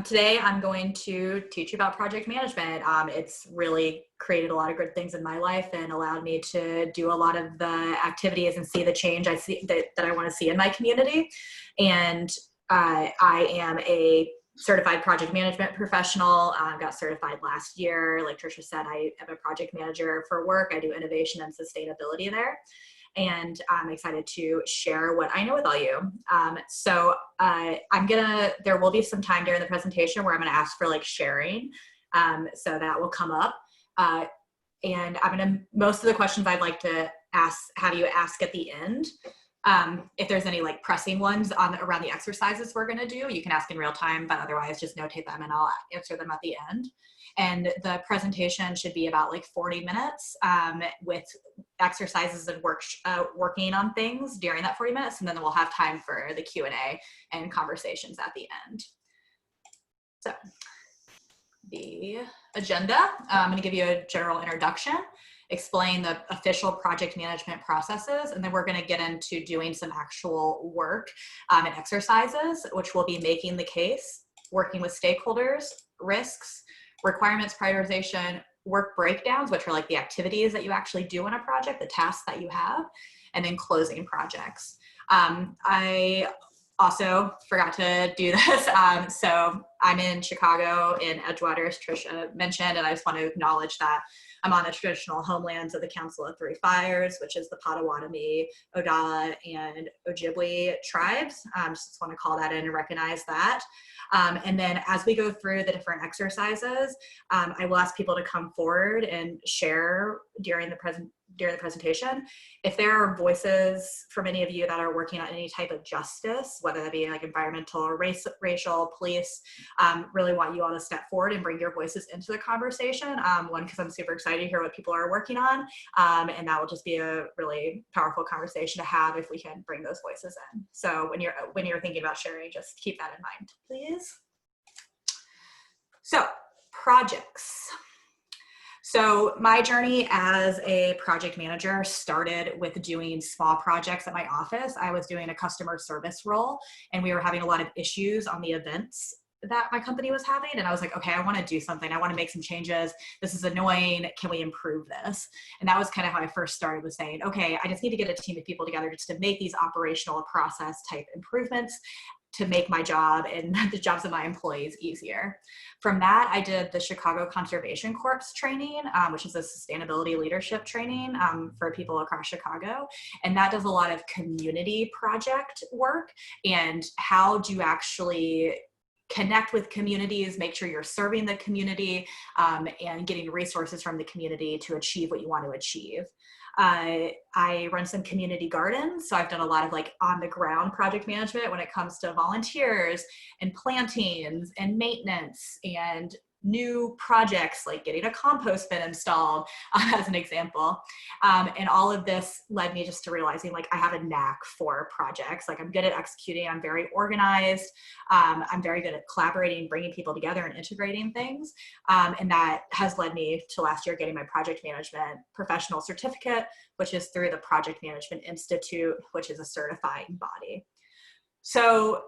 Today, I'm going to teach you about project management. It's really created a lot of good things in my life and allowed me to do a lot of the activities and see the change I see that I want to see in my community. And I am a certified project management professional. Got certified last year. Like Tricia said, I am a project manager for work. I do innovation and sustainability there. And I'm excited to share what I know with all you. There will be some time during the presentation where I'm gonna ask for like sharing. So that will come up. And most of the questions I'd like to have you ask at the end. If there's any like pressing ones around the exercises we're gonna do, you can ask in real time, but otherwise just notate them and I'll answer them at the end. And the presentation should be about like 40 minutes with exercises and working on things during that 40 minutes. And then we'll have time for the Q&A and conversations at the end. So the agenda, I'm gonna give you a general introduction, explain the official project management processes, and then we're going to get into doing some actual work and exercises, which will be making the case, working with stakeholders, risks, requirements prioritization, work breakdowns, which are like the activities that you actually do in a project, the tasks that you have, and then closing projects. I also forgot to do this. So I'm in Chicago in Edgewater, as Tricia mentioned, and I just want to acknowledge that I'm on the traditional homelands of the Council of Three Fires, which is the Potawatomi, Odawa, and Ojibwe tribes. Just want to call that in and recognize that. And then as we go through the different exercises, I will ask people to come forward and share during the presentation. If there are voices from any of you that are working on any type of justice, whether that be like environmental or racial, police, really want you all to step forward and bring your voices into the conversation. One, because I'm super excited to hear what people are working on, and that will just be a really powerful conversation to have if we can bring those voices in. So when you're thinking about sharing, just keep that in mind, please. So projects. So my journey as a project manager started with doing small projects at my office. I was doing a customer service role, and we were having a lot of issues on the events that my company was having. And I was like, okay, I want to do something. I want to make some changes. This is annoying. Can we improve this? And that was kind of how I first started, with saying, okay, I just need to get a team of people together just to make these operational process type improvements to make my job and the jobs of my employees easier. From that, I did the Chicago Conservation Corps training, which is a sustainability leadership training for people across Chicago. And that does a lot of community project work and how do you actually connect with communities, make sure you're serving the community and getting resources from the community to achieve what you want to achieve. I run some community gardens, so I've done a lot of like on the ground project management when it comes to volunteers and plantings and maintenance and new projects like getting a compost bin installed as an example. And all of this led me just to realizing like I have a knack for projects. Like I'm good at executing, I'm very organized, I'm very good at collaborating, bringing people together and integrating things. And that has led me to last year getting my project management professional certificate, which is through the Project Management Institute, which is a certifying body. So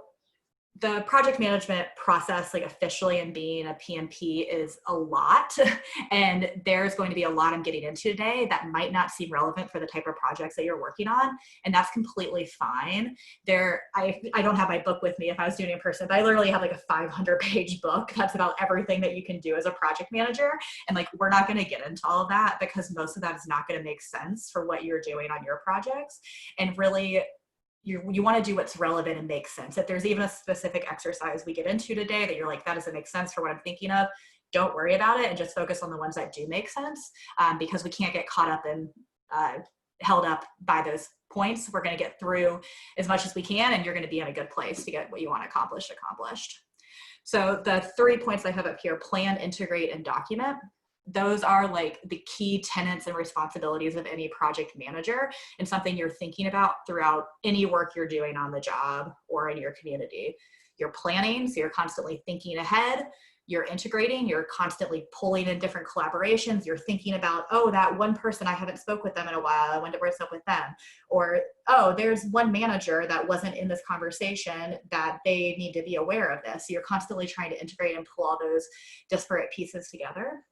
the project management process, like officially and being a PMP, is a lot. And there's going to be a lot I'm getting into today that might not seem relevant for the type of projects that you're working on. And that's completely fine. I don't have my book with me if I was doing it in person, but I literally have like a 500-page book that's about everything that you can do as a project manager. And like, we're not going to get into all of that because most of that is not going to make sense for what you're doing on your projects. And really, you want to do what's relevant and makes sense. If there's even a specific exercise we get into today that you're like, that doesn't make sense for what I'm thinking of, don't worry about it and just focus on the ones that do make sense, because we can't get caught up and held up by those points. We're going to get through as much as we can, and you're going to be in a good place to get what you want accomplished. So the 3 points I have up here: plan, integrate, and document. Those are like the key tenets and responsibilities of any project manager, and something you're thinking about throughout any work you're doing on the job or in your community. You're planning, so you're constantly thinking ahead. You're integrating, you're constantly pulling in different collaborations. You're thinking about, oh, that one person, I haven't spoke with them in a while. I wonder what's up with them. Or, oh, there's one manager that wasn't in this conversation that they need to be aware of this. So you're constantly trying to integrate and pull all those disparate pieces together.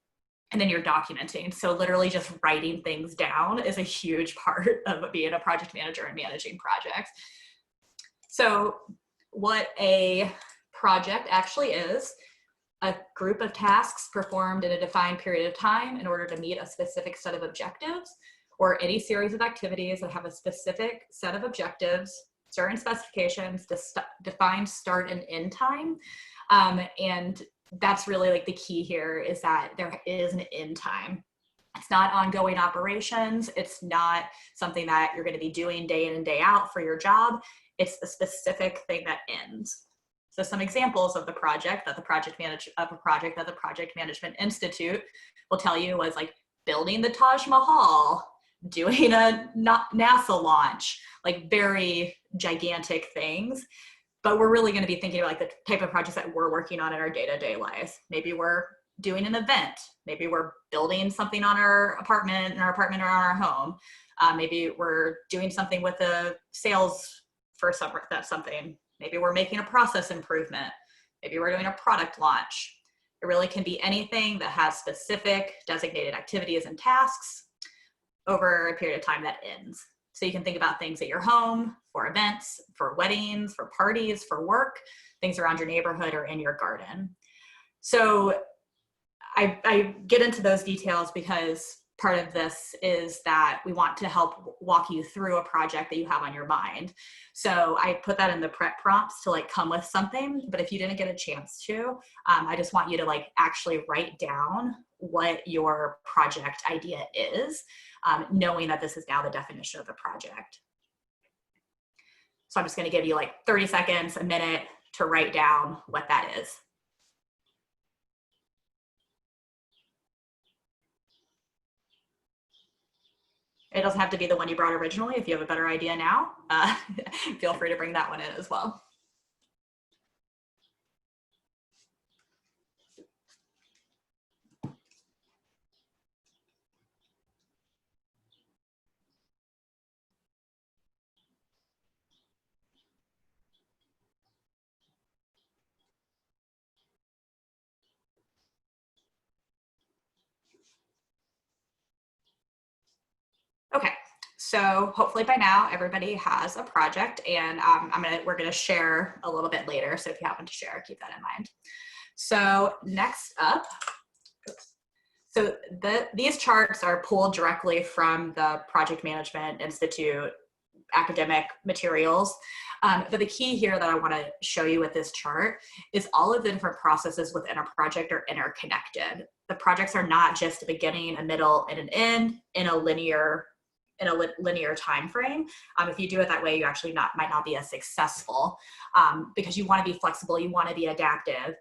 And then you're documenting. So literally just writing things down is a huge part of being a project manager and managing projects. So what a project actually is: a group of tasks performed in a defined period of time in order to meet a specific set of objectives, or any series of activities that have a specific set of objectives, certain specifications, defined start and end time. And that's really like the key here, is that there is an end time. It's not ongoing operations. It's not something that you're going to be doing day in and day out for your job. It's a specific thing that ends. So some examples of the project that the Project Management Institute will tell you was like building the Taj Mahal, doing a NASA launch, like very gigantic things. But we're really going to be thinking about like the type of projects that we're working on in our day-to-day lives. Maybe we're doing an event. Maybe we're building something on our apartment, or on our home. Maybe we're doing something with a sales for something. Maybe we're making a process improvement. Maybe we're doing a product launch. It really can be anything that has specific designated activities and tasks over a period of time that ends. So you can think about things at your home, for events, for weddings, for parties, for work, things around your neighborhood or in your garden. So I get into those details because part of this is that we want to help walk you through a project that you have on your mind. So I put that in the prep prompts to like come with something, but if you didn't get a chance to, I just want you to like actually write down what your project idea is, knowing that this is now the definition of the project. So I'm just going to give you like 30 seconds, a minute to write down what that is. It doesn't have to be the one you brought originally. If you have a better idea now, feel free to bring that one in as well. Okay, so hopefully by now everybody has a project, and we're gonna share a little bit later. So if you happen to share, keep that in mind. So next up, so these charts are pulled directly from the Project Management Institute academic materials. But the key here that I want to show you with this chart is all of the different processes within a project are interconnected. The projects are not just a beginning, a middle, and an end in a linear time frame. If you do it that way, you actually might not be as successful, because you want to be flexible, you want to be adaptive.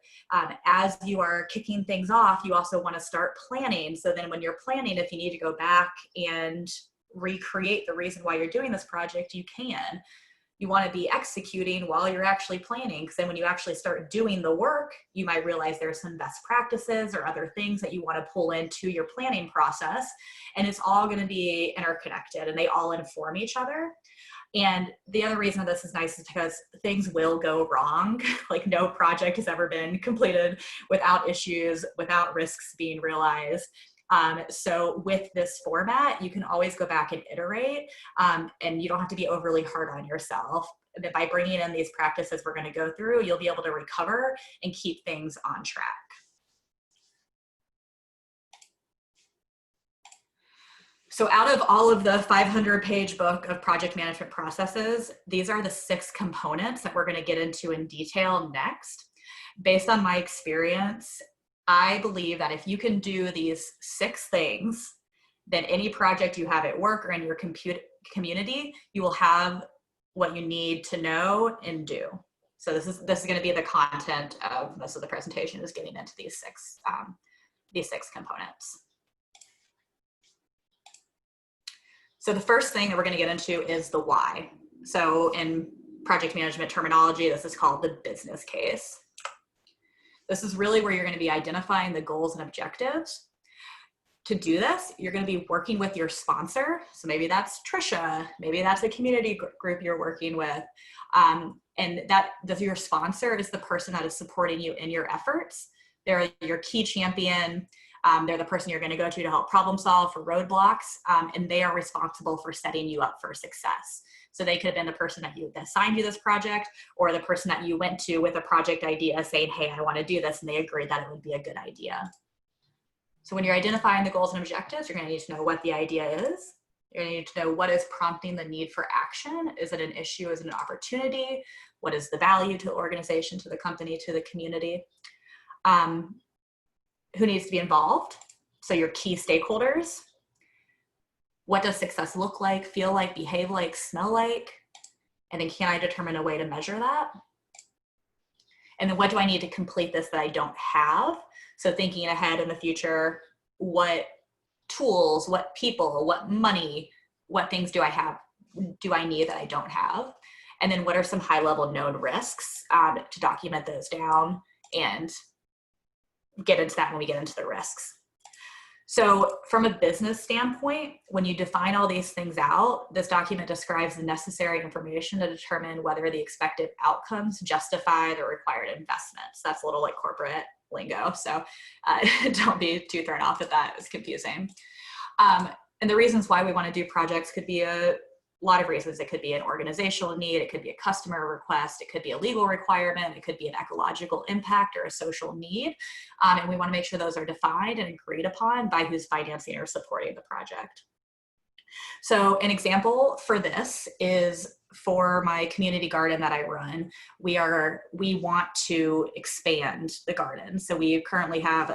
As you are kicking things off, you also want to start planning. So then when you're planning, if you need to go back and recreate the reason why you're doing this project, you can. You want to be executing while you're actually planning, because then when you actually start doing the work, you might realize there's some best practices or other things that you want to pull into your planning process, and it's all going to be interconnected and they all inform each other. And the other reason this is nice is because things will go wrong. Like no project has ever been completed without issues, without risks being realized. So with this format, you can always go back and iterate, and you don't have to be overly hard on yourself. By bringing in these practices we're going to go through, you'll be able to recover and keep things on track. So out of all of the 500-page book of project management processes, these are the 6 components that we're going to get into in detail next. Based on my experience, I believe that if you can do these 6 things, then any project you have at work or in your community, you will have what you need to know and do. So this is going to be the content of most of the presentation, is getting into these six components. So the first thing that we're going to get into is the why. So in project management terminology, this is called the business case. This is really where you're going to be identifying the goals and objectives. To do this, you're going to be working with your sponsor. So maybe that's Trisha, maybe that's a community group you're working with. And your sponsor is the person that is supporting you in your efforts. They're your key champion. They're the person you're going to go to help problem solve for roadblocks. And they are responsible for setting you up for success. So they could have been the person that assigned you this project, or the person that you went to with a project idea saying, hey, I want to do this. And they agreed that it would be a good idea. So when you're identifying the goals and objectives, you're going to need to know what the idea is. You're going to need to know what is prompting the need for action. Is it an issue? Is it an opportunity? What is the value to the organization, to the company, to the community? Who needs to be involved? So your key stakeholders. What does success look like, feel like, behave like, smell like? And then can I determine a way to measure that? And then what do I need to complete this that I don't have? So thinking ahead in the future, what tools, what people, what money, what things do I need that I don't have? And then what are some high level known risks to document those down and get into that when we get into the risks. So from a business standpoint, when you define all these things out, this document describes the necessary information to determine whether the expected outcomes justify the required investments. That's a little like corporate lingo, so don't be too thrown off at that. It's confusing. And the reasons why we want to do projects could be a lot of reasons. It could be an organizational need, it could be a customer request, it could be a legal requirement, it could be an ecological impact or a social need. And we want to make sure those are defined and agreed upon by who's financing or supporting the project. So an example for this is for my community garden that I run, we want to expand the garden. So we currently have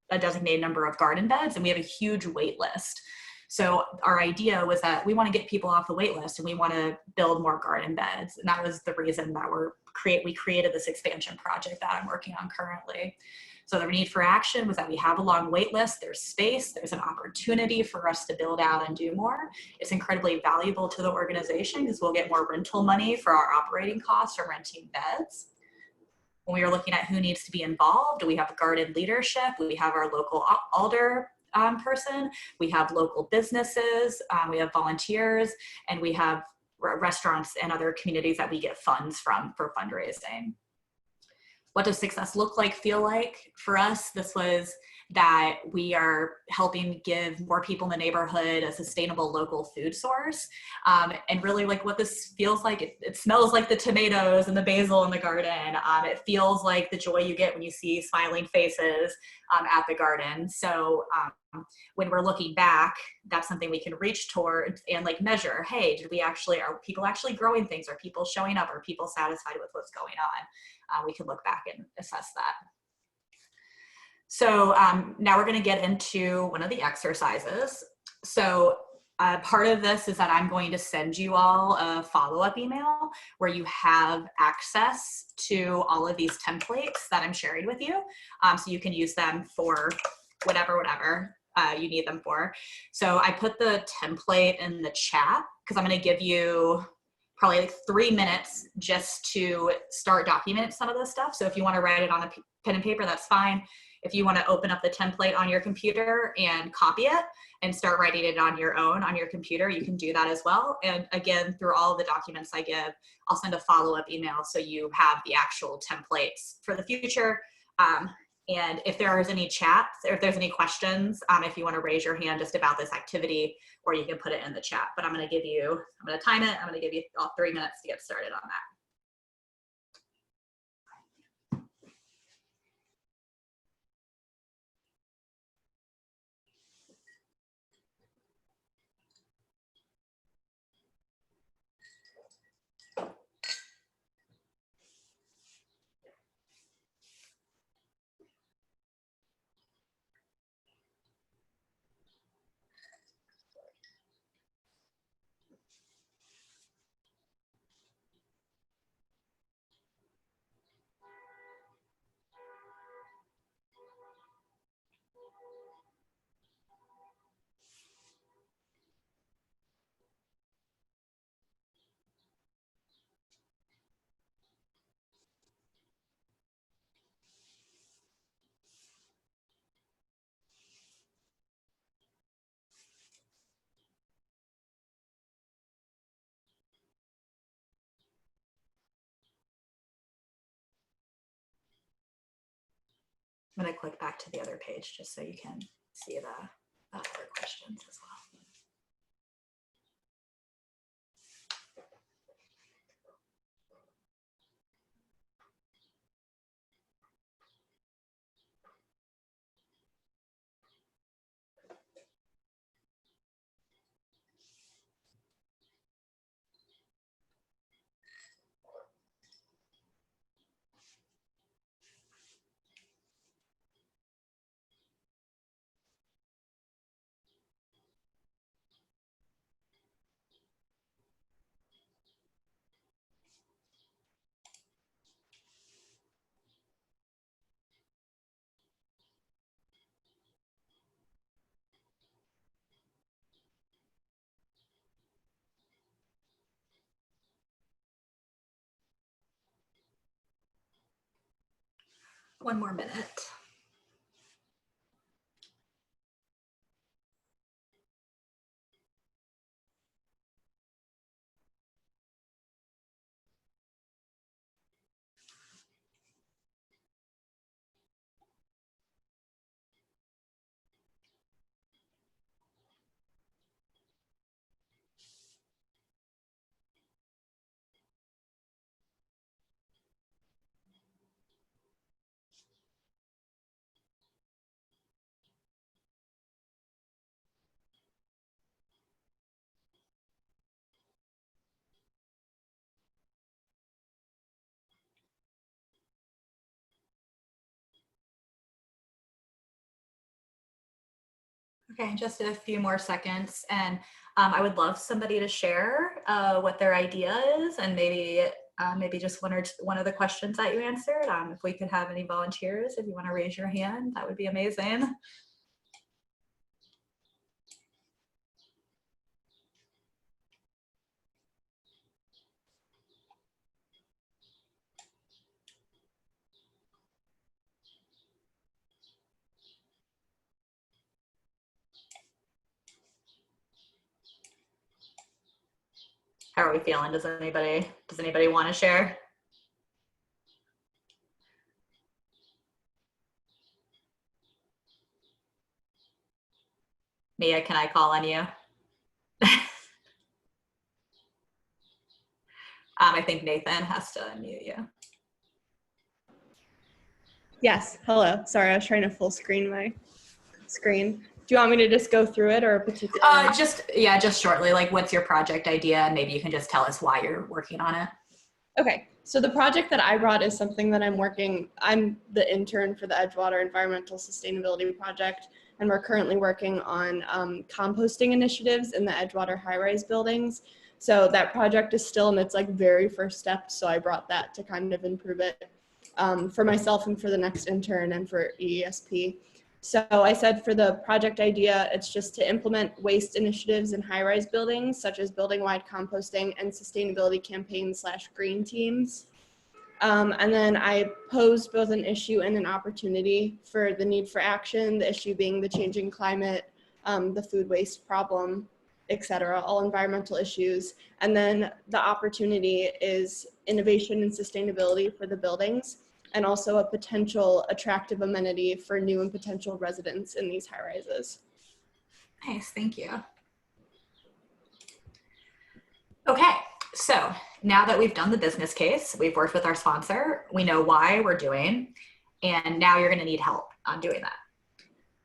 a designated number of garden beds, and we have a huge wait list. So our idea was that we want to get people off the wait list and we want to build more garden beds. And that was the reason that we created this expansion project that I'm working on currently. So the need for action was that we have a long wait list, there's space, there's an opportunity for us to build out and do more. It's incredibly valuable to the organization because we'll get more rental money for our operating costs from renting beds. When we were looking at who needs to be involved, we have garden leadership, we have our local alder person, we have local businesses, we have volunteers, and we have restaurants and other communities that we get funds from for fundraising. What does success look like, feel like? For us, this was that we are helping give more people in the neighborhood a sustainable local food source. And really like what this feels like, it smells like the tomatoes and the basil in the garden. It feels like the joy you get when you see smiling faces at the garden. So when we're looking back, that's something we can reach towards and like measure, hey, are people actually growing things? Are people showing up? Are people satisfied with what's going on? We can look back and assess that. So now we're going to get into one of the exercises. So part of this is that I'm going to send you all a follow-up email where you have access to all of these templates that I'm sharing with you. So you can use them for whatever you need them for. So I put the template in the chat because I'm going to give you probably like 3 minutes just to start documenting some of this stuff. So if you want to write it on a pen and paper, that's fine. If you want to open up the template on your computer and copy it and start writing it on your own on your computer, you can do that as well. And again, through all the documents I give, I'll send a follow-up email so you have the actual templates for the future. And if there is any chats or if there's any questions, if you want to raise your hand just about this activity, or you can put it in the chat. But I'm going to time it. I'm going to give you all 3 minutes to get started on that. I'm going to click back to the other page just so you can see the other questions as well. One more minute. Okay, just a few more seconds, and I would love somebody to share what their idea is, and maybe just one of the questions that you answered. If we could have any volunteers, if you want to raise your hand, that would be amazing. How are we feeling? Does anybody want to share? Mia, can I call on you? I think Nathan has to unmute you. Yes, hello. Sorry, I was trying to full screen my screen. Do you want me to just go through it or a particular? Just shortly, like what's your project idea? And maybe you can just tell us why you're working on it. Okay, so the project that I brought is something that I'm the intern for the Edgewater Environmental Sustainability Project, and we're currently working on composting initiatives in the Edgewater high-rise buildings. So that project is still in its like very first step, so I brought that to kind of improve it for myself and for the next intern and for EESP. So I said for the project idea, it's just to implement waste initiatives in high-rise buildings, such as building-wide composting and sustainability campaigns / green teams. And then I posed both an issue and an opportunity for the need for action, the issue being the changing climate, the food waste problem, et cetera, all environmental issues. And then the opportunity is innovation and sustainability for the buildings, and also a potential attractive amenity for new and potential residents in these high rises. Nice, thank you. Okay, so now that we've done the business case, we've worked with our sponsor, we know why we're doing, and now you're gonna need help on doing that.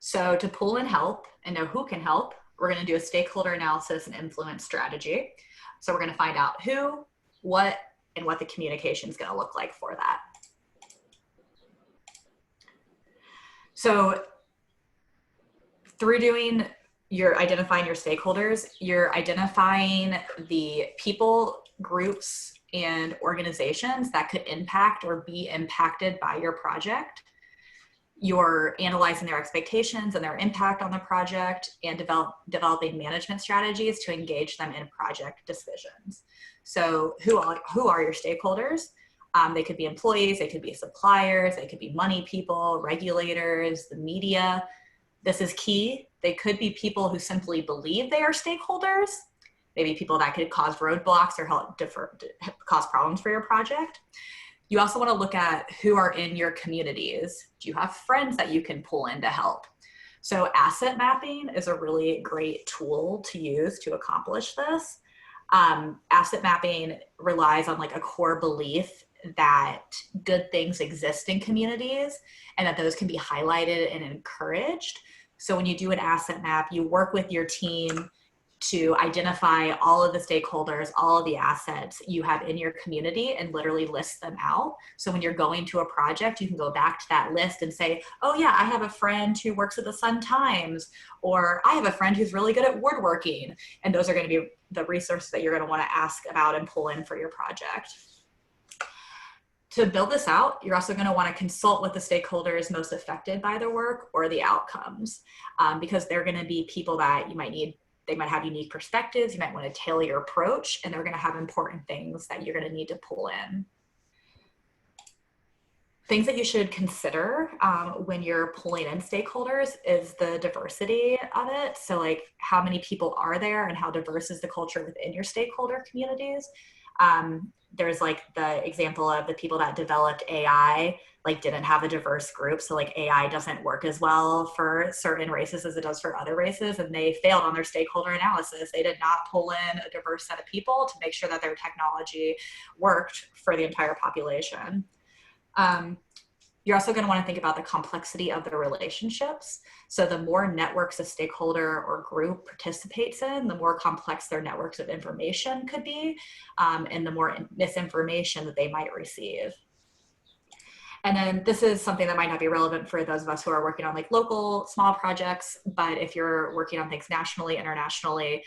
So to pull in help and know who can help, we're gonna do a stakeholder analysis and influence strategy. So we're gonna find out who, what, and what the communication is gonna look like for that. So through identifying your stakeholders, you're identifying the people, groups, and organizations that could impact or be impacted by your project. You're analyzing their expectations and their impact on the project, and developing management strategies to engage them in project decisions. So who are your stakeholders? They could be employees, they could be suppliers, they could be money people, regulators, the media. This is key. They could be people who simply believe they are stakeholders, maybe people that could cause roadblocks or cause problems for your project. You also want to look at who are in your communities. Do you have friends that you can pull in to help? So asset mapping is a really great tool to use to accomplish this. Asset mapping relies on like a core belief that good things exist in communities and that those can be highlighted and encouraged. So when you do an asset map, you work with your team to identify all of the stakeholders, all of the assets you have in your community and literally list them out. So when you're going to a project, you can go back to that list and say, oh yeah, I have a friend who works at the Sun Times, or I have a friend who's really good at woodworking. And those are going to be the resources that you're going to want to ask about and pull in for your project. To build this out, you're also going to want to consult with the stakeholders most affected by the work or the outcomes, because they're going to be people that you might need. They might have unique perspectives. You might want to tailor your approach, and they're going to have important things that you're going to need to pull in. Things that you should consider when you're pulling in stakeholders is the diversity of it. So like how many people are there and how diverse is the culture within your stakeholder communities. There's like the example of the people that developed AI like didn't have a diverse group. So like AI doesn't work as well for certain races as it does for other races. And they failed on their stakeholder analysis. They did not pull in a diverse set of people to make sure that their technology worked for the entire population. You're also going to want to think about the complexity of the relationships. So the more networks a stakeholder or group participates in, the more complex their networks of information could be, and the more misinformation that they might receive. And then this is something that might not be relevant for those of us who are working on like local small projects, but if you're working on things nationally, internationally,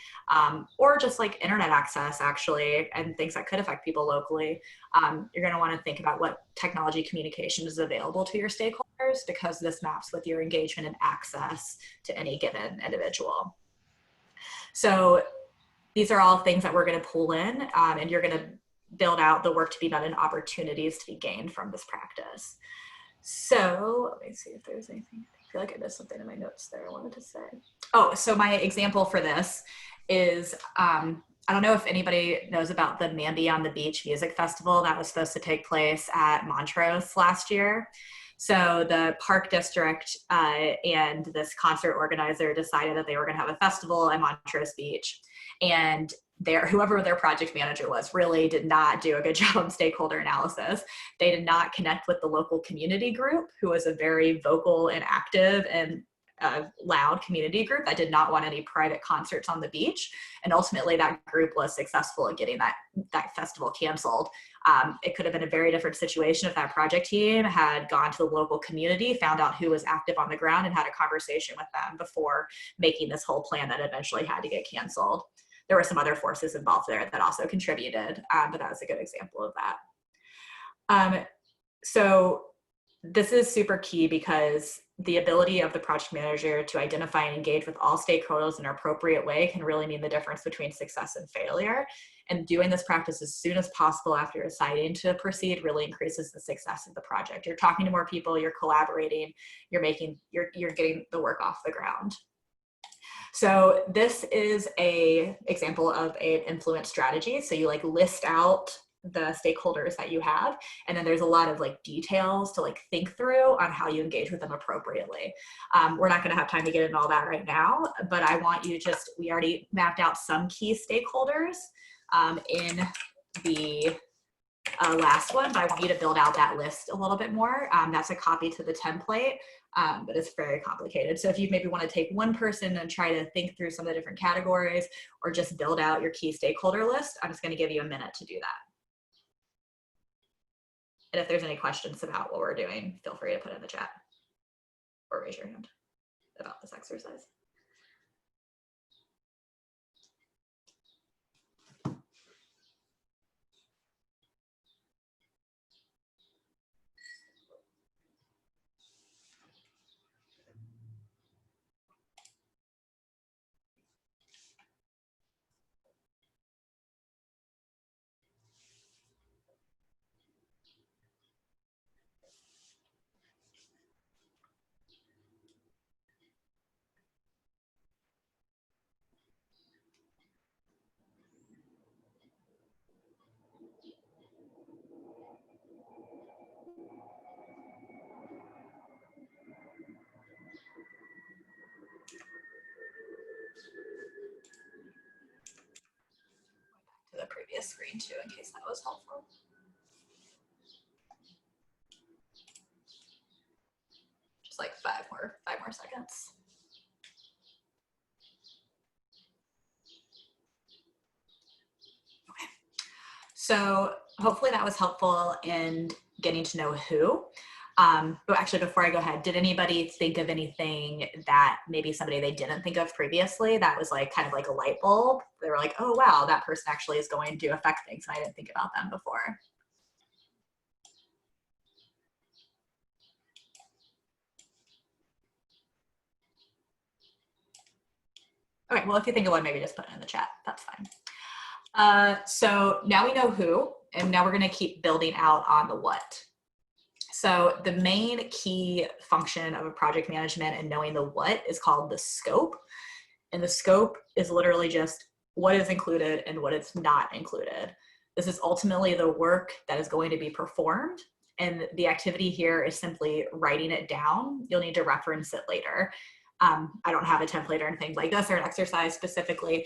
or just like internet access actually, and things that could affect people locally, you're going to want to think about what technology communication is available to your stakeholders, because this maps with your engagement and access to any given individual. So these are all things that we're going to pull in, and you're going to build out the work to be done and opportunities to be gained from this practice. So let me see if there's anything. I feel like I missed something in my notes there I wanted to say. Oh, so my example for this is, I don't know if anybody knows about the Mandy on the Beach Music Festival that was supposed to take place at Montrose last year. So the park district and this concert organizer decided that they were going to have a festival at Montrose Beach. And whoever their project manager was really did not do a good job on stakeholder analysis. They did not connect with the local community group, who was a very vocal and active and loud community group that did not want any private concerts on the beach. And ultimately that group was successful at getting that festival canceled. It could have been a very different situation if that project team had gone to the local community, found out who was active on the ground, and had a conversation with them before making this whole plan that eventually had to get canceled. There were some other forces involved there that also contributed, but that was a good example of that. So this is super key because the ability of the project manager to identify and engage with all stakeholders in an appropriate way can really mean the difference between success and failure. And doing this practice as soon as possible after deciding to proceed really increases the success of the project. You're talking to more people, you're collaborating, you're getting the work off the ground. So this is a example of an influence strategy. So you like list out the stakeholders that you have, and then there's a lot of like details to like think through on how you engage with them appropriately. We're not going to have time to get into all that right now, but I want you we already mapped out some key stakeholders in the last one, but I want you to build out that list a little bit more. That's a copy to the template, but it's very complicated. So if you maybe want to take one person and try to think through some of the different categories, or just build out your key stakeholder list, I'm just going to give you a minute to do that. And if there's any questions about what we're doing, feel free to put it in the chat or raise your hand about this exercise. screen too, in case that was helpful. Just like five more seconds. Okay. So hopefully that was helpful in getting to know who. But actually, before I go ahead, did anybody think of anything that maybe somebody they didn't think of previously that was like kind of like a light bulb? They were like, oh, wow, that person actually is going to affect things, and I didn't think about them before. Okay, well, if you think of one, maybe just put it in the chat. That's fine. So now we know who, and now we're going to keep building out on the what. So the main key function of a project management and knowing the what is called the scope. And the scope is literally just what is included and what is not included. This is ultimately the work that is going to be performed. And the activity here is simply writing it down. You'll need to reference it later. I don't have a template or anything like this or an exercise specifically,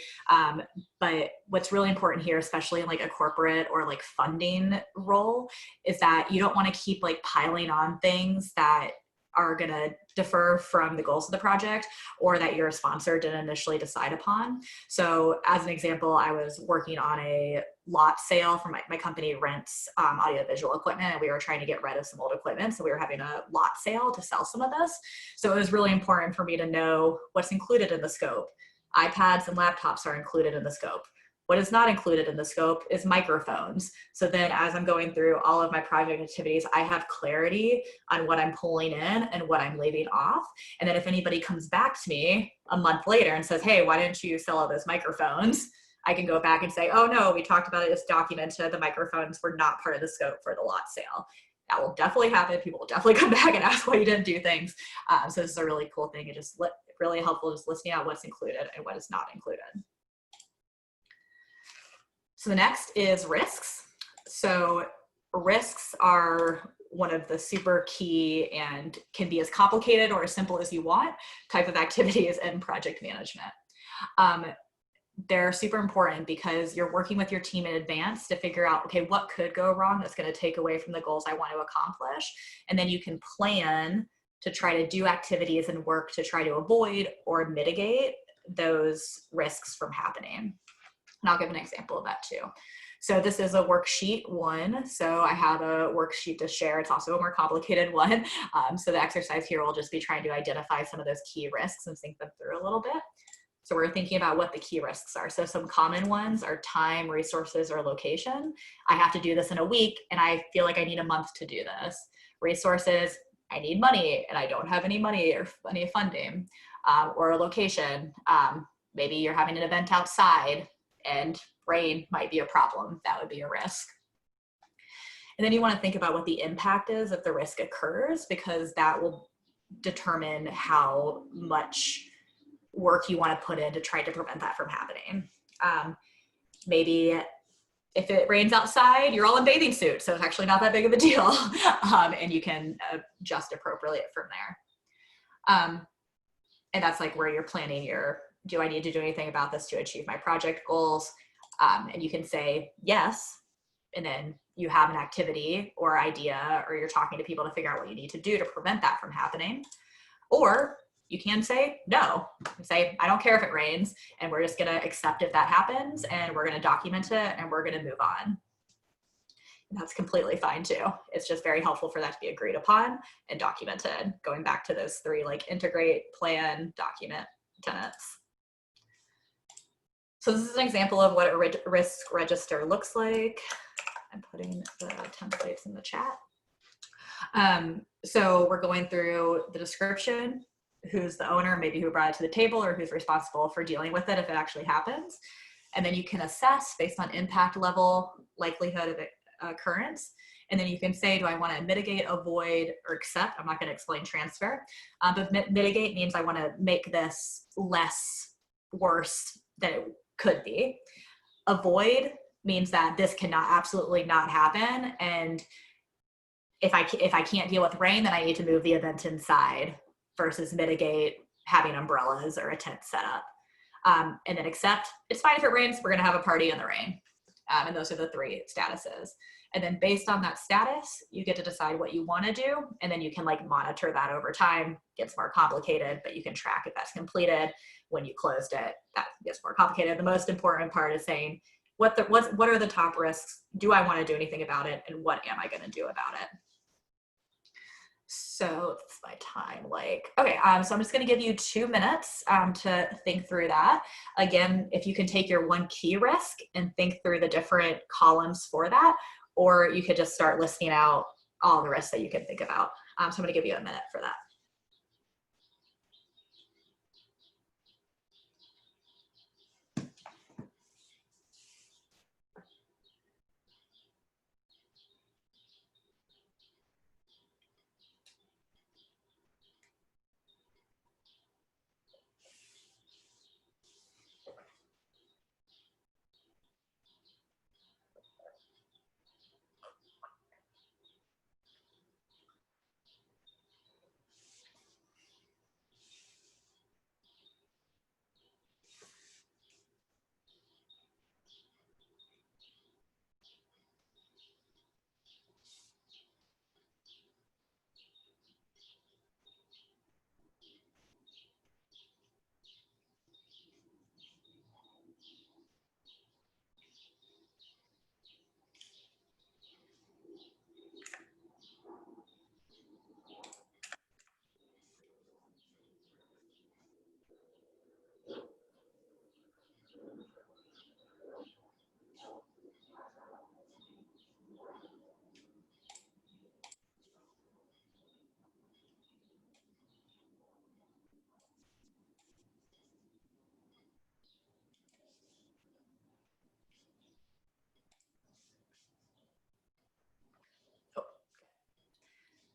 but what's really important here, especially in like a corporate or like funding role, is that you don't want to keep like piling on things that are going to defer from the goals of the project or that your sponsor didn't initially decide upon. So as an example, I was working on a lot sale for my company rents audiovisual equipment, and we were trying to get rid of some old equipment. So we were having a lot sale to sell some of this. So it was really important for me to know what's included in the scope. iPads and laptops are included in the scope. What is not included in the scope is microphones. So then as I'm going through all of my project activities, I have clarity on what I'm pulling in and what I'm leaving off. And then if anybody comes back to me a month later and says, hey, why didn't you sell all those microphones? I can go back and say, oh no, we talked about it, it's documented, the microphones were not part of the scope for the lot sale. That will definitely happen. People will definitely come back and ask why you didn't do things. So this is a really cool thing. It just really helpful just listing out what's included and what is not included. So the next is risks. So risks are one of the super key and can be as complicated or as simple as you want type of activities in project management. They're super important because you're working with your team in advance to figure out, okay, what could go wrong that's going to take away from the goals I want to accomplish. And then you can plan to try to do activities and work to try to avoid or mitigate those risks from happening. And I'll give an example of that too. So this is a worksheet one. So I have a worksheet to share. It's also a more complicated one. So the exercise here will just be trying to identify some of those key risks and think them through a little bit. So we're thinking about what the key risks are. So some common ones are time, resources, or location. I have to do this in a week and I feel like I need a month to do this. Resources, I need money and I don't have any money or any funding. Or a location, maybe you're having an event outside and rain might be a problem. That would be a risk. And then you want to think about what the impact is if the risk occurs, because that will determine how much work you want to put in to try to prevent that from happening. Maybe if it rains outside, you're all in bathing suits, so it's actually not that big of a deal, and you can adjust appropriately from there. And that's like where you're planning your, do I need to do anything about this to achieve my project goals? And you can say yes, and then you have an activity or idea, or you're talking to people to figure out what you need to do to prevent that from happening. Or you can say no, say, I don't care if it rains, and we're just gonna accept if that happens, and we're gonna document it, and we're gonna move on. And that's completely fine too. It's just very helpful for that to be agreed upon and documented, going back to those three, like integrate, plan, document tenets. So this is an example of what a risk register looks like. I'm putting the templates in the chat. So we're going through the description, who's the owner, maybe who brought it to the table, or who's responsible for dealing with it if it actually happens. And then you can assess based on impact level, likelihood of occurrence. And then you can say, do I want to mitigate, avoid, or accept? I'm not going to explain transfer, but mitigate means I want to make this less worse than it could be. Avoid means that this cannot absolutely not happen. And if I can't deal with rain, then I need to move the event inside, versus mitigate having umbrellas or a tent set up. And then accept, it's fine if it rains, we're going to have a party in the rain. And those are the 3 statuses. And then based on that status, you get to decide what you want to do. And then you can like monitor that over time. It gets more complicated, but you can track if that's completed. When you closed it, that gets more complicated. The most important part is saying, what are the top risks? Do I want to do anything about it? And what am I going to do about it? So that's my time. Okay, so I'm just going to give you 2 minutes to think through that. Again, if you can take your 1 key risk and think through the different columns for that, or you could just start listing out all the risks that you can think about. So I'm going to give you a minute for that.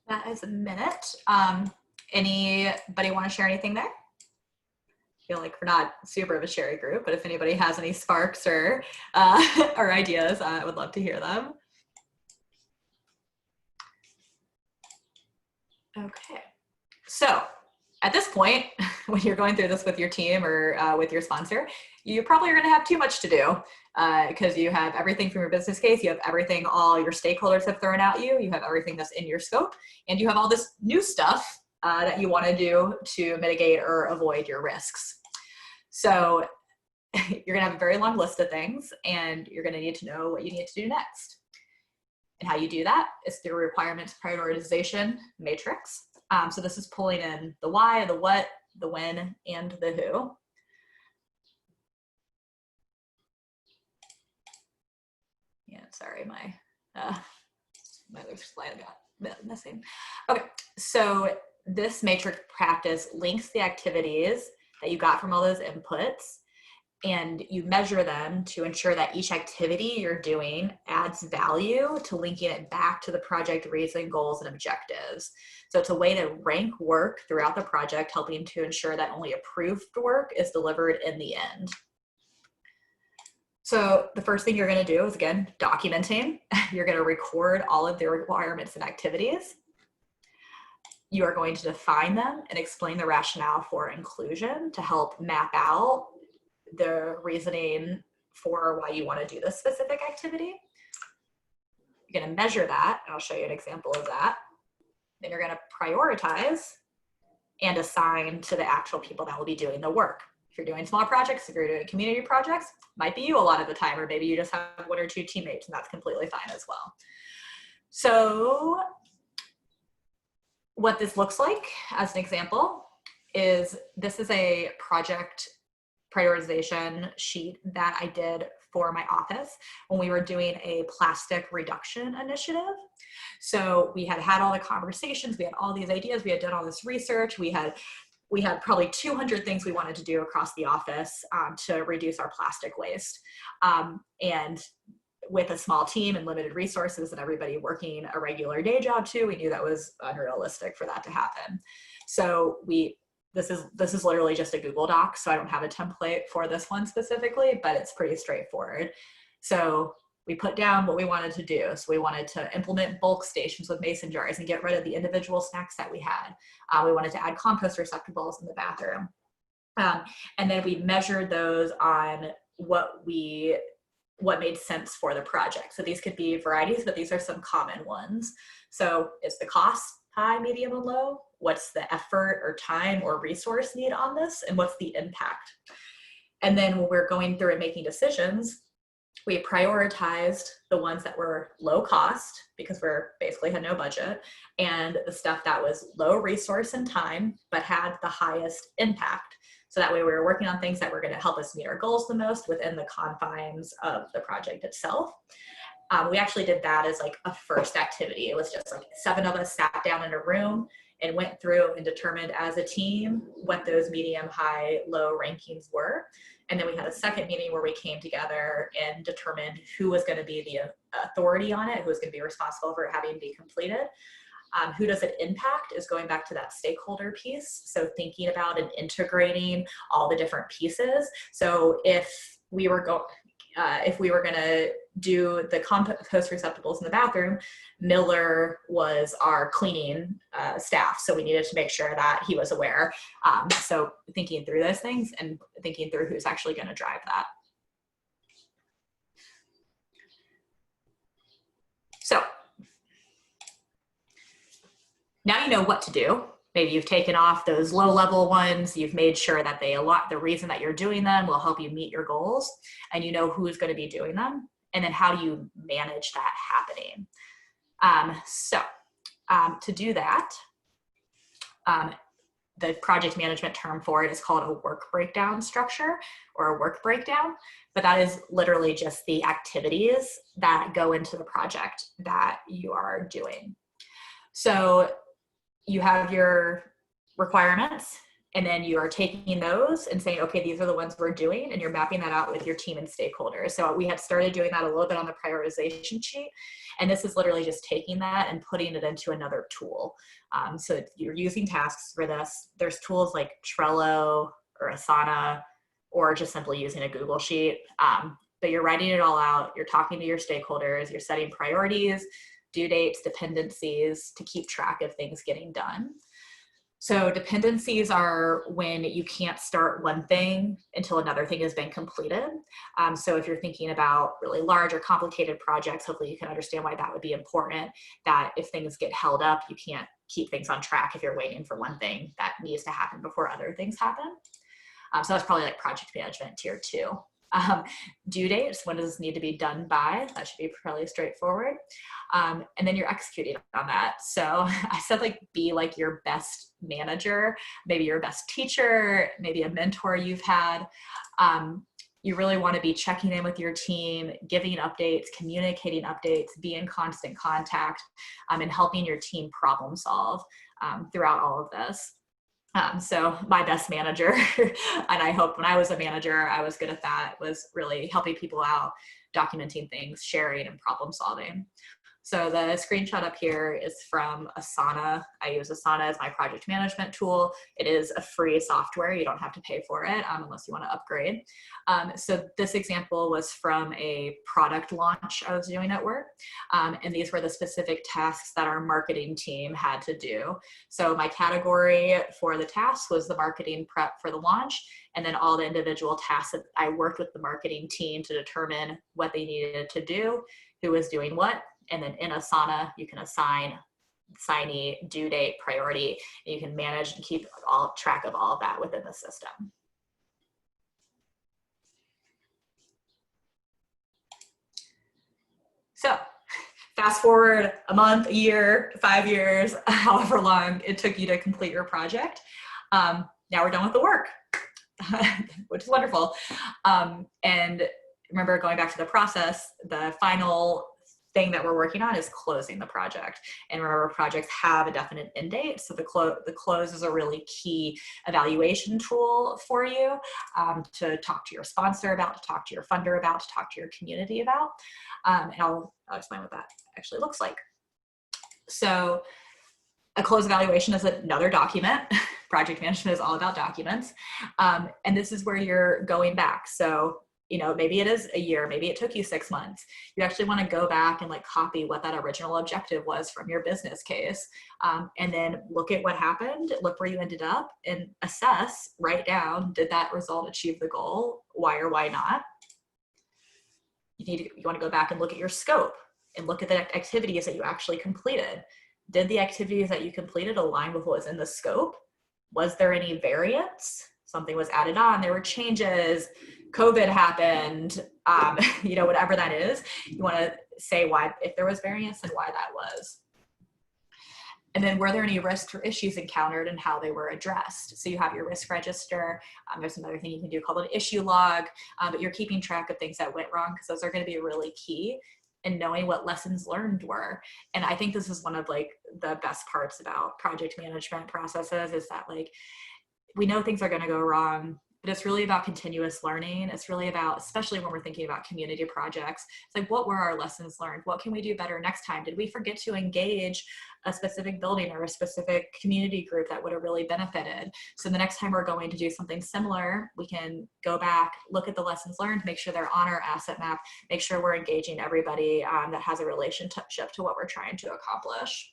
That is a minute. Anybody want to share anything there? I feel like we're not super of a sharing group, but if anybody has any sparks or or ideas, I would love to hear them. Okay, so at this point, when you're going through this with your team or with your sponsor, you probably are going to have too much to do because you have everything from your business case, you have everything all your stakeholders have thrown at you, you have everything that's in your scope, and you have all this new stuff that you want to do to mitigate or avoid your risks. So you're going to have a very long list of things, and you're going to need to know what you need to do next. And how you do that is through requirements prioritization matrix. So this is pulling in the why, the what, the when, and the who. Yeah, sorry, my other slide got missing. Okay, so this matrix practice links the activities that you got from all those inputs, and you measure them to ensure that each activity you're doing adds value to linking it back to the project reason, goals, and objectives. So it's a way to rank work throughout the project, helping to ensure that only approved work is delivered in the end. So the first thing you're going to do is, again, documenting. You're going to record all of the requirements and activities. You are going to define them and explain the rationale for inclusion to help map out the reasoning for why you want to do this specific activity. You're going to measure that, and I'll show you an example of that. Then you're going to prioritize and assign to the actual people that will be doing the work. If you're doing small projects, if you're doing community projects, might be you a lot of the time, or maybe you just have 1 or 2 teammates, and that's completely fine as well. So what this looks like, as an example, is this is a project prioritization sheet that I did for my office when we were doing a plastic reduction initiative. So we had all the conversations, we had all these ideas, we had done all this research, we had probably 200 things we wanted to do across the office to reduce our plastic waste. And with a small team and limited resources and everybody working a regular day job too, we knew that was unrealistic for that to happen. So this is literally just a Google Doc, so I don't have a template for this one specifically, but it's pretty straightforward. So we put down what we wanted to do. So we wanted to implement bulk stations with mason jars and get rid of the individual snacks that we had. We wanted to add compost receptacles in the bathroom. And then we measured those on what we what made sense for the project. So these could be varieties, but these are some common ones. So is the cost high, medium, and low? What's the effort or time or resource need on this? And what's the impact? And then when we're going through and making decisions, we prioritized the ones that were low cost because we're basically had no budget, and the stuff that was low resource and time, but had the highest impact. So that way we were working on things that were going to help us meet our goals the most within the confines of the project itself. We actually did that as like a first activity. It was just like 7 of us sat down in a room and went through and determined as a team what those medium, high, low rankings were. And then we had a second meeting where we came together and determined who was going to be the authority on it, who was going to be responsible for it having to be completed. Who does it impact is going back to that stakeholder piece. So thinking about and integrating all the different pieces. So if we were going to do the compost receptacles in the bathroom, Miller was our cleaning staff. So we needed to make sure that he was aware. So thinking through those things and thinking through who's actually going to drive that. So now you know what to do. Maybe you've taken off those low level ones. You've made sure that the reason that you're doing them will help you meet your goals, and you know who's going to be doing them. And then how do you manage that happening? To do that, the project management term for it is called a work breakdown structure or a work breakdown, but that is literally just the activities that go into the project that you are doing. So you have your requirements, and then you are taking those and saying, okay, these are the ones we're doing, and you're mapping that out with your team and stakeholders. So we had started doing that a little bit on the prioritization sheet, and this is literally just taking that and putting it into another tool. So you're using tasks for this. There's tools like Trello or Asana, or just simply using a Google Sheet, but you're writing it all out, you're talking to your stakeholders, you're setting priorities, due dates, dependencies to keep track of things getting done. So dependencies are when you can't start one thing until another thing has been completed. So if you're thinking about really large or complicated projects, hopefully you can understand why that would be important, that if things get held up, you can't keep things on track if you're waiting for one thing that needs to happen before other things happen. So that's probably like project management tier 2. Due dates, when does this need to be done by? That should be fairly straightforward. And then you're executing on that. So I said, like, be like your best manager, maybe your best teacher, maybe a mentor you've had. You really want to be checking in with your team, giving updates, communicating updates, be in constant contact, and helping your team problem solve throughout all of this. So my best manager, and I hope when I was a manager, I was good at that, was really helping people out, documenting things, sharing, and problem solving. So the screenshot up here is from Asana. I use Asana as my project management tool. It is a free software. You don't have to pay for it unless you want to upgrade. So this example was from a product launch I was doing at work. And these were the specific tasks that our marketing team had to do. So my category for the tasks was the marketing prep for the launch, and then all the individual tasks that I worked with the marketing team to determine what they needed to do, who was doing what. And then in Asana, you can assign signee, due date, priority, and you can manage and keep track of all of that within the system. So fast forward a month, a year, 5 years, however long it took you to complete your project. Now we're done with the work, which is wonderful. And remember, going back to the process, the final thing that we're working on is closing the project. And remember, projects have a definite end date. So the close is a really key evaluation tool for you to talk to your sponsor about, to talk to your funder about, to talk to your community about. And I'll explain what that actually looks like. So a close evaluation is another document. Project management is all about documents. And this is where you're going back. So maybe it is a year, maybe it took you 6 months. You actually want to go back and copy what that original objective was from your business case. And then look at what happened, look where you ended up, and assess, write down, did that result achieve the goal? Why or why not? You want to go back and look at your scope and look at the activities that you actually completed. Did the activities that you completed align with what was in the scope? Was there any variance? Something was added on, there were changes, COVID happened, whatever that is. You want to say why, if there was variance, and why that was. And then were there any risks or issues encountered and how they were addressed? So you have your risk register. There's another thing you can do called an issue log, but you're keeping track of things that went wrong, because those are going to be really key in knowing what lessons learned were. And I think this is one of like the best parts about project management processes, is that like, we know things are going to go wrong, but it's really about continuous learning. It's really about, especially when we're thinking about community projects, it's like, what were our lessons learned? What can we do better next time? Did we forget to engage a specific building or a specific community group that would have really benefited? So the next time we're going to do something similar, we can go back, look at the lessons learned, make sure they're on our asset map, make sure we're engaging everybody that has a relationship to what we're trying to accomplish.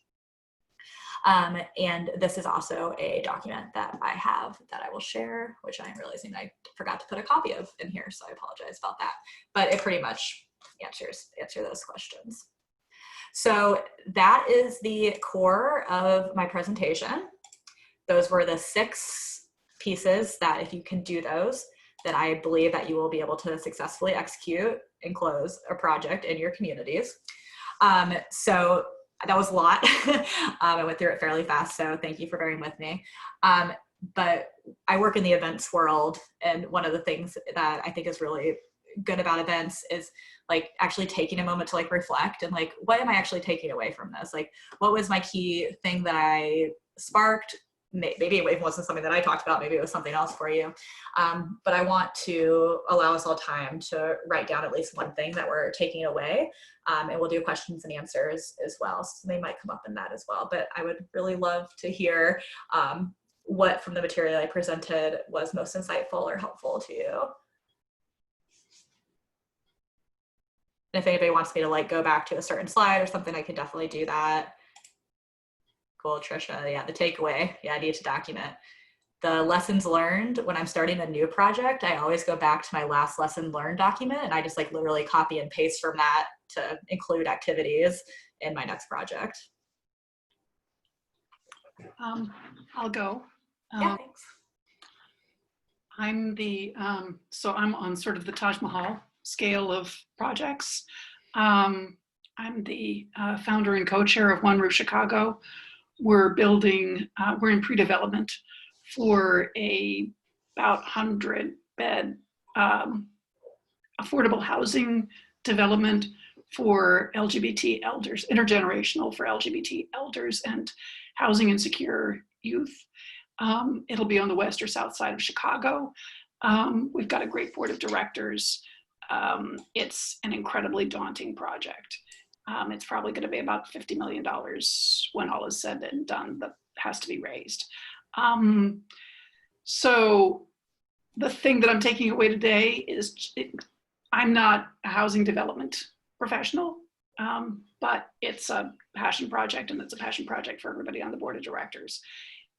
And this is also a document that I have that I will share, which I'm realizing I forgot to put a copy of in here, so I apologize about that. But it pretty much answer those questions. So that is the core of my presentation. Those were the 6 pieces that, if you can do those, then I believe that you will be able to successfully execute and close a project in your communities. So that was a lot. I went through it fairly fast, so thank you for bearing with me. But I work in the events world, and one of the things that I think is really good about events is like actually taking a moment to like reflect and like, what am I actually taking away from this? Like, what was my key thing that I sparked? Maybe it wasn't something that I talked about, maybe it was something else for you. But I want to allow us all time to write down at least one thing that we're taking away. And we'll do questions and answers as well. So they might come up in that as well. But I would really love to hear what from the material I presented was most insightful or helpful to you. And if anybody wants me to like go back to a certain slide or something, I can definitely do that. Cool, Trisha. Yeah, the takeaway. Yeah, I need to document the lessons learned. When I'm starting a new project, I always go back to my last lesson learned document, and I just like literally copy and paste from that to include activities in my next project. I'll go. Yeah, thanks. So I'm on sort of the Taj Mahal scale of projects. I'm the founder and co-chair of One Roof Chicago. We're in pre-development for about 100-bed affordable housing development for LGBT elders, intergenerational for LGBT elders and housing insecure youth. It'll be on the west or south side of Chicago. We've got a great board of directors. It's an incredibly daunting project. It's probably going to be about $50 million when all is said and done that has to be raised. So the thing that I'm taking away today is I'm not a housing development professional, but it's a passion project, and it's a passion project for everybody on the board of directors.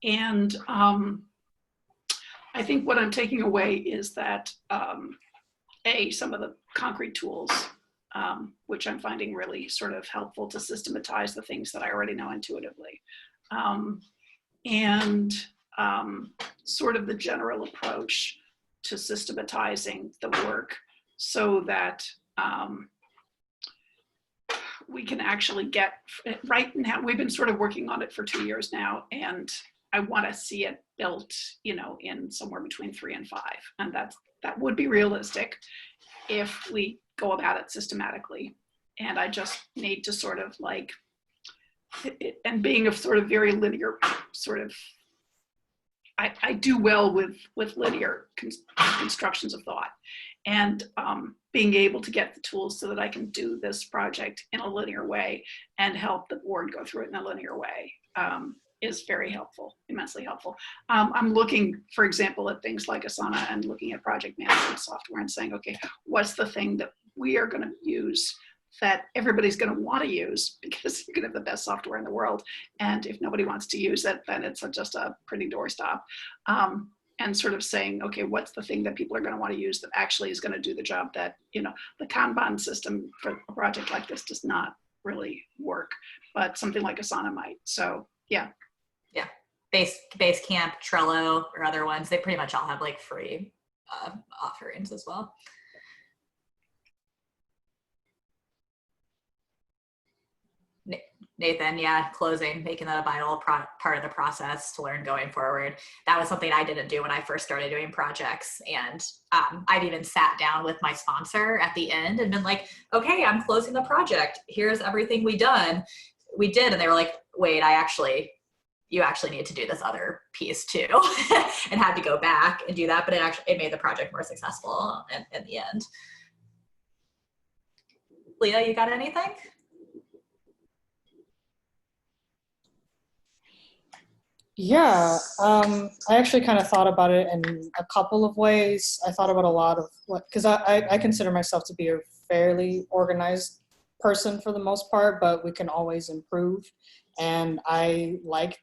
And I think what I'm taking away is that some of the concrete tools, which I'm finding really sort of helpful to systematize the things that I already know intuitively. And sort of the general approach to systematizing the work so that we can actually get right now. We've been sort of working on it for 2 years now, and I want to see it built, in somewhere between 3 and 5. And that would be realistic if we go about it systematically. And I just need to sort of like, and being a sort of very linear sort of, I do well with linear constructions of thought, and being able to get the tools so that I can do this project in a linear way and help the board go through it in a linear way is very helpful, immensely helpful. I'm looking, for example, at things like Asana and looking at project management software and saying, okay, what's the thing that we are going to use that everybody's going to want to use, because you're going to have the best software in the world. And if nobody wants to use it, then it's just a pretty doorstop. and sort of saying, okay, what's the thing that people are going to want to use that actually is going to do the job that, the Kanban system for a project like this does not really work, but something like Asana might. So yeah. Yeah. Basecamp, Trello, or other ones, they pretty much all have like free offerings as well. Nathan, yeah, closing, making that a vital part of the process to learn going forward. That was something I didn't do when I first started doing projects. And I've even sat down with my sponsor at the end and been like, okay, I'm closing the project. Here's everything we did. And they were like, wait, you actually need to do this other piece too. And had to go back and do that. But it made the project more successful in the end. Leah, you got anything? Yeah, I actually kind of thought about it in a couple of ways. I thought about a lot of because I consider myself to be a fairly organized person for the most part, but we can always improve. And I like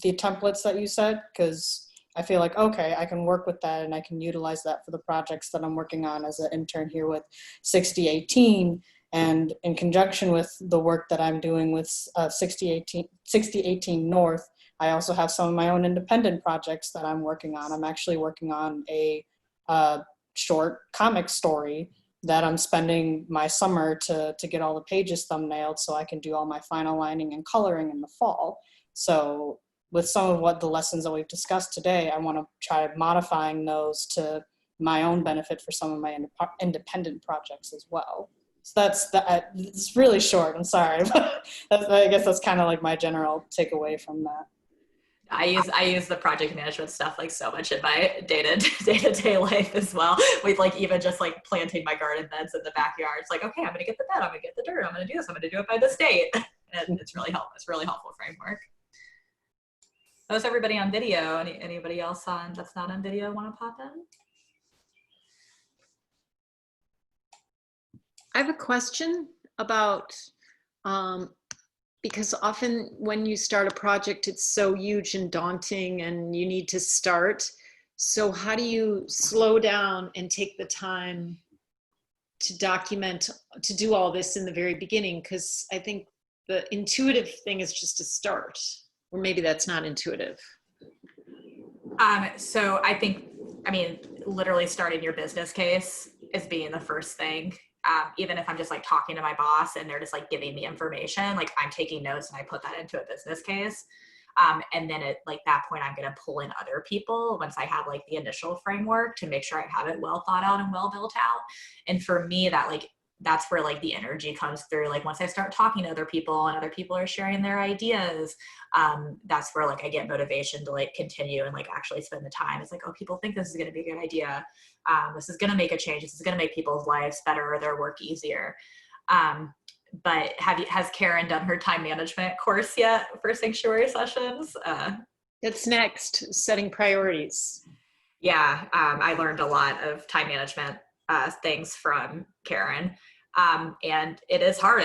the templates that you said, because I feel like, okay, I can work with that and I can utilize that for the projects that I'm working on as an intern here with 6018. And in conjunction with the work that I'm doing with 6018 North, I also have some of my own independent projects that I'm working on. I'm actually working on a short comic story that I'm spending my summer to get all the pages thumbnailed so I can do all my final lining and coloring in the fall. So with some of what the lessons that we've discussed today, I want to try modifying those to my own benefit for some of my independent projects as well. So it's really short, I'm sorry, but I guess that's kind of like my general takeaway from that. I use the project management stuff like so much in my day-to-day life as well. With like even just like planting my garden beds in the backyard. It's like, okay, I'm gonna get the bed, I'm gonna get the dirt, I'm gonna do this, I'm gonna do it by this date. And it's really helpful. It's a really helpful framework. How's everybody on video? Anybody else that's not on video want to pop in? I have a question about because often when you start a project, it's so huge and daunting and you need to start. So how do you slow down and take the time to document, to do all this in the very beginning? Because I think the intuitive thing is just to start, or maybe that's not intuitive. So I mean, literally starting your business case is being the first thing. Even if I'm just like talking to my boss and they're just like giving me information, like I'm taking notes and I put that into a business case. And then at like that point, I'm going to pull in other people once I have like the initial framework to make sure I have it well thought out and well built out. And for me, that's where like the energy comes through. Like once I start talking to other people and other people are sharing their ideas, that's where like I get motivation to like continue and like actually spend the time. It's like, oh, people think this is going to be a good idea. This is going to make a change. This is going to make people's lives better or their work easier. But has Karen done her time management course yet for sanctuary sessions? That's next, setting priorities. Yeah, I learned a lot of time management things from Karen. And it is hard.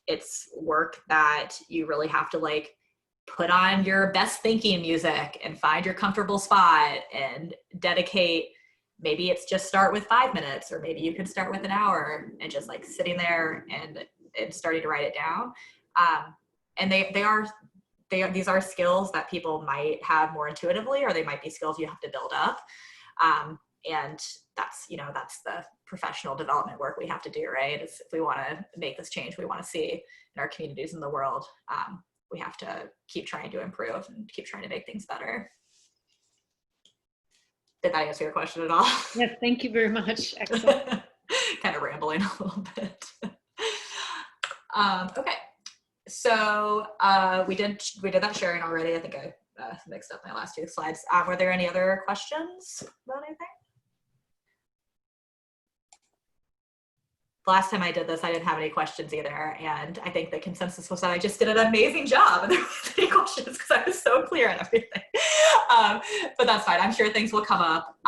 It's work that you really have to like put on your best thinking music and find your comfortable spot and dedicate. Maybe it's just start with 5 minutes, or maybe you could start with an hour and just like sitting there and starting to write it down. And these are skills that people might have more intuitively, or they might be skills you have to build up. And that's the professional development work we have to do, right? If we want to make this change we want to see in our communities in the world, we have to keep trying to improve and keep trying to make things better. Did that answer your question at all? Yes, thank you very much. Excellent. Kind of rambling a little bit. Okay, so we did that sharing already. I think I mixed up my last two slides. Were there any other questions about anything? Last time I did this, I didn't have any questions either. And I think the consensus was that I just did an amazing job. And there weren't any questions because I was so clear on everything. But that's fine. I'm sure things will come up.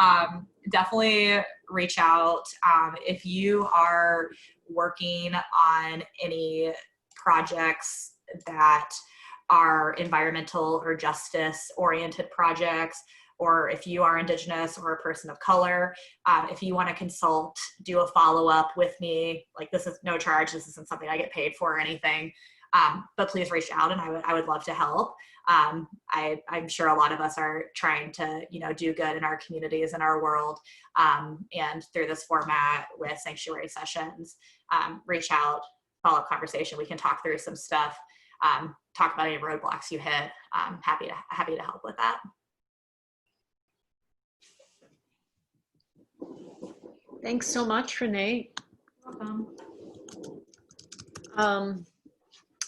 Definitely reach out. If you are working on any projects that are environmental or justice oriented projects, or if you are Indigenous or a person of color, if you want to consult, do a follow-up with me, like this is no charge, this isn't something I get paid for or anything, but please reach out and I would love to help. I'm sure a lot of us are trying to, do good in our communities and our world. And through this format with sanctuary sessions, reach out, follow-up conversation. We can talk through some stuff, talk about any roadblocks you hit. Happy to help with that. Thanks so much, Renee. Welcome.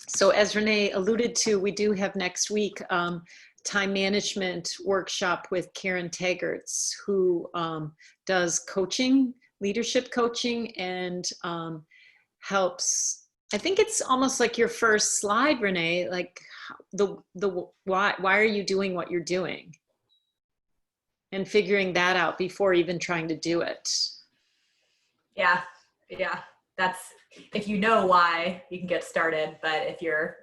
So as Renee alluded to, we do have next week time management workshop with Karen Taggarts, who does coaching, leadership coaching, and helps. I think it's almost like your first slide, Renee, like the why are you doing what you're doing? And figuring that out before even trying to do it. Yeah. That's, if you know why, you can get started. But if you're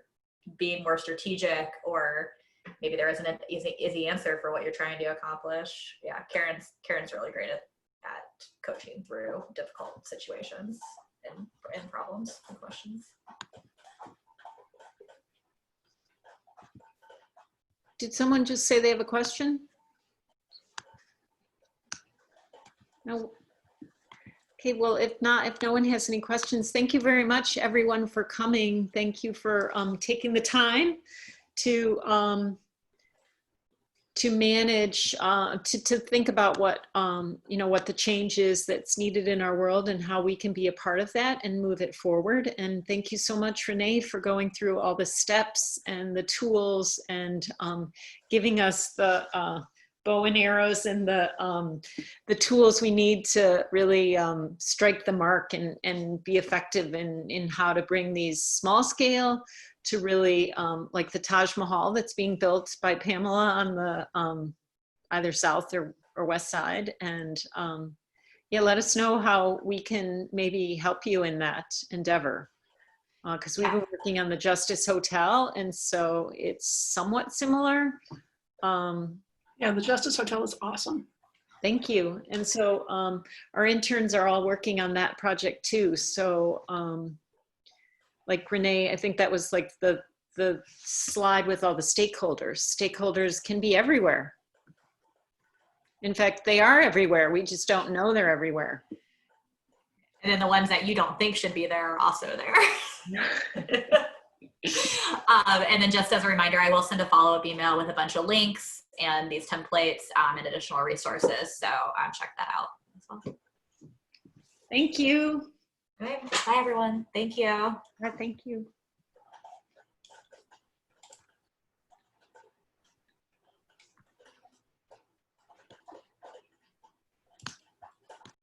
being more strategic, or maybe there isn't an easy answer for what you're trying to accomplish. Yeah, Karen's really great at coaching through difficult situations and problems and questions. Did someone just say they have a question? No. Okay, well, if not, if no one has any questions, thank you very much, everyone, for coming. Thank you for taking the time to manage, to think about what, what the change is that's needed in our world and how we can be a part of that and move it forward. And thank you so much, Renee, for going through all the steps and the tools and giving us the bow and arrows and the tools we need to really strike the mark and be effective in how to bring these small scale to really like the Taj Mahal that's being built by Pamela on the either south or west side. And yeah, let us know how we can maybe help you in that endeavor. Because we've been working on the Justice Hotel, and so it's somewhat similar. Yeah, the Justice Hotel is awesome. Thank you. And so our interns are all working on that project too. So like Renee, I think that was like the slide with all the stakeholders. Stakeholders can be everywhere. In fact, they are everywhere. We just don't know they're everywhere. And then the ones that you don't think should be there are also there. And then just as a reminder, I will send a follow-up email with a bunch of links and these templates and additional resources. So check that out as well. Thank you. Okay. Bye, everyone. Thank you. Thank you.